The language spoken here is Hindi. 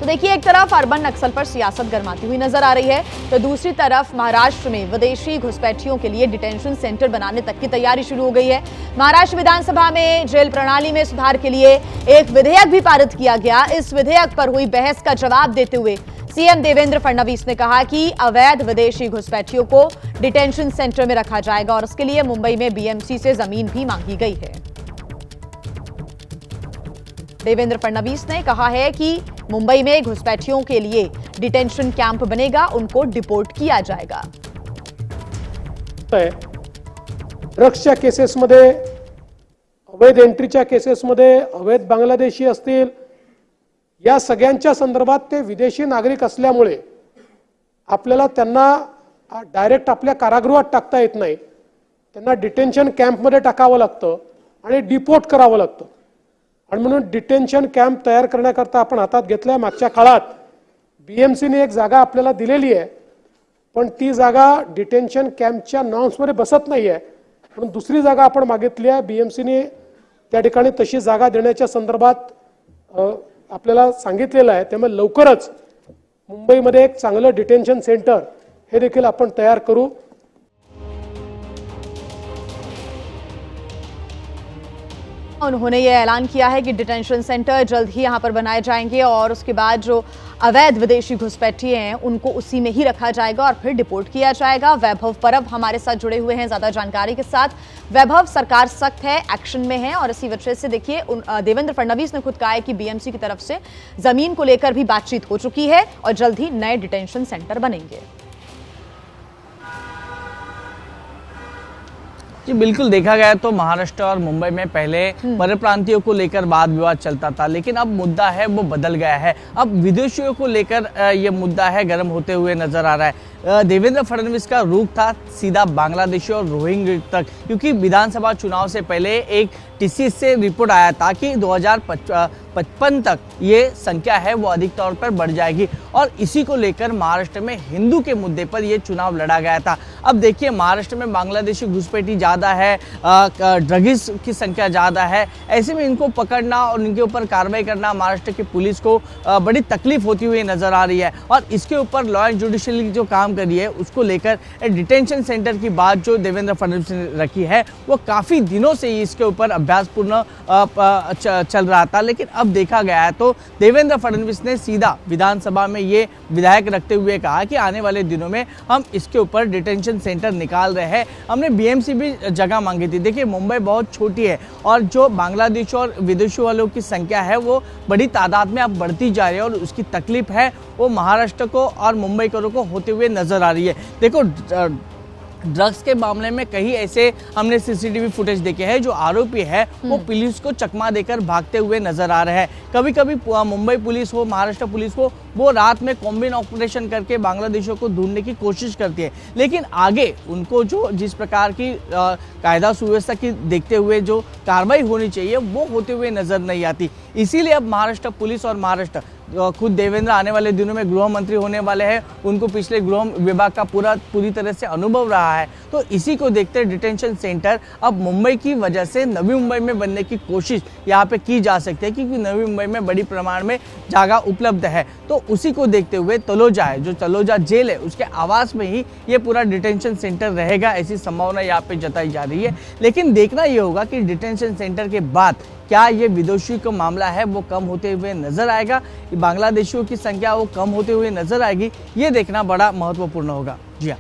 तो देखिए, एक तरफ अर्बन नक्सल पर सियासत गरमाती हुई नजर आ रही है, तो दूसरी तरफ महाराष्ट्र में विदेशी घुसपैठियों के लिए डिटेंशन सेंटर बनाने तक की तैयारी शुरू हो गई है। महाराष्ट्र विधानसभा में जेल प्रणाली में सुधार के लिए एक विधेयक भी पारित किया गया। इस विधेयक पर हुई बहस का जवाब देते हुए सीएम देवेंद्र फडणवीस ने कहा कि अवैध विदेशी घुसपैठियों को डिटेंशन सेंटर में रखा जाएगा और उसके लिए मुंबई में बीएमसी से जमीन भी मांगी गई है। देवेंद्र फडणवीस ने कहा है कि मुंबई में घुसपैठियों के लिए डिटेंशन कैंप बनेगा, उनको डिपोर्ट किया जाएगा। ड्रग्सच्या केसेसमध्ये, अवैध एंट्रीच्या केसेसमध्ये, अवैध बांगलादेशी असतील, या सगळ्यांच्या संदर्भात ते विदेशी नागरिक असल्यामुळे आपल्याला त्यांना डायरेक्ट आपल्या कारागृहात टाकता येत नाही, त्यांना डिटेंशन कॅम्पमध्ये टाकावं लागतं आणि डिपोर्ट करावं लागतं। आणि म्हणून डिटेंशन कॅम्प तयार करण्याकरता आपण हातात घेतलाय। मागच्या काळात बीएमसीने एक जागा आपल्याला दिलेली आहे, पण ती जागा डिटेंशन कॅम्पच्या नॉर्म्समध्ये बसत नाहीये, म्हणून दुसरी जागा आपण मागितली आहे। बीएमसीने त्या ठिकाणी तशी जागा देण्याच्या संदर्भात आपल्याला सांगितलेलं आहे। त्यामुळे लवकरच मुंबईमध्ये एक चांगलं डिटेंशन सेंटर हे देखील आपण तयार करू। उन्होंने ये ऐलान किया है कि डिटेंशन सेंटर जल्द ही यहां पर बनाए जाएंगे और उसके बाद जो अवैध विदेशी घुसपैठिए हैं उनको उसी में ही रखा जाएगा और फिर डिपोर्ट किया जाएगा। वैभव परब हमारे साथ जुड़े हुए हैं ज्यादा जानकारी के साथ। वैभव, सरकार सख्त है, एक्शन में है और इसी वजह से देखिए देवेंद्र फडणवीस ने खुद कहा है कि बीएमसी की तरफ से जमीन को लेकर भी बातचीत हो चुकी है और जल्द ही नए डिटेंशन सेंटर बनेंगे। जी बिल्कुल, देखा गया तो महाराष्ट्र और मुंबई में पहले परप्रांतियों को लेकर वाद विवाद चलता था, लेकिन अब मुद्दा है वो बदल गया है। अब विदेशियों को लेकर ये मुद्दा है गर्म होते हुए नजर आ रहा है। देवेंद्र फडणवीस का रुख था सीधा बांग्लादेशी और रोहिंग्या तक, क्योंकि विधानसभा चुनाव से पहले एक टीसीएस से रिपोर्ट आया था कि 2055 तक ये संख्या है वो अधिक तौर पर बढ़ जाएगी और इसी को लेकर महाराष्ट्र में हिंदू के मुद्दे पर ये चुनाव लड़ा गया था। अब देखिए, महाराष्ट्र में बांग्लादेशी घुसपैठी ज़्यादा है, ड्रगिस्ट की संख्या ज़्यादा है, ऐसे में इनको पकड़ना और इनके ऊपर कार्रवाई करना महाराष्ट्र की पुलिस को बड़ी तकलीफ होती हुई नजर आ रही है। और इसके ऊपर लॉ एंड जुडिशरी जो काम करी है उसको लेकर डिटेंशन सेंटर की बात जो देवेंद्र फडणवीस ने रखी है वो काफ़ी दिनों से ही इसके ऊपर अभ्यासपूर्ण चल रहा था, लेकिन अब देखा गया है तो देवेंद्र फडणवीस ने सीधा विधानसभा में ये विधायक रखते हुए कहा कि आने वाले दिनों में हम इसके ऊपर डिटेंशन सेंटर निकाल रहे हैं। हमने बीएमसी भी जगह मांगी थी। देखिए, मुंबई बहुत छोटी है और जो बांग्लादेश और विदेशी वालों की संख्या है वो बड़ी तादाद में अब बढ़ती जा रही है और उसकी तकलीफ है वो महाराष्ट्र को और मुंबईकरों को होते हुए नजर आ रही है। देखो, ड्रग्स के मामले में कई ऐसे हमने सीसीटीवी फुटेज देखे हैं जो आरोपी है वो पुलिस को चकमा देकर भागते हुए नजर आ रहे हैं। कभी कभी मुंबई पुलिस हो, महाराष्ट्र पुलिस हो, वो रात में कॉम्बिन ऑपरेशन करके बांग्लादेशियों को ढूंढने की कोशिश करती है, लेकिन आगे उनको जो जिस प्रकार की कायदा सुव्यवस्था की देखते हुए जो कार्रवाई होनी चाहिए वो होते हुए नजर नहीं आती। इसीलिए अब महाराष्ट्र पुलिस और महाराष्ट्र खुद देवेंद्र आने वाले दिनों में गृह मंत्री होने वाले हैं, उनको पिछले गृह विभाग का पूरी तरह से अनुभव रहा है, तो इसी को देखते डिटेंशन सेंटर अब मुंबई की वजह से नवी मुंबई में बनने की कोशिश यहाँ पे की जा सकती है, क्योंकि नवी मुंबई में बड़ी प्रमाण में जगह उपलब्ध है। तो उसी को देखते हुए तलोजा है, जो तलोजा जेल है, उसके आवास में ही ये पूरा डिटेंशन सेंटर रहेगा, ऐसी संभावना यहाँ पे जताई जा रही है। लेकिन देखना ये होगा कि डिटेंशन सेंटर के बाद क्या ये विदेशी का मामला है वो कम होते हुए नजर आएगा, बांग्लादेशियों की संख्या वो कम होते हुए नजर आएगी, ये देखना बड़ा महत्वपूर्ण होगा। जी हाँ।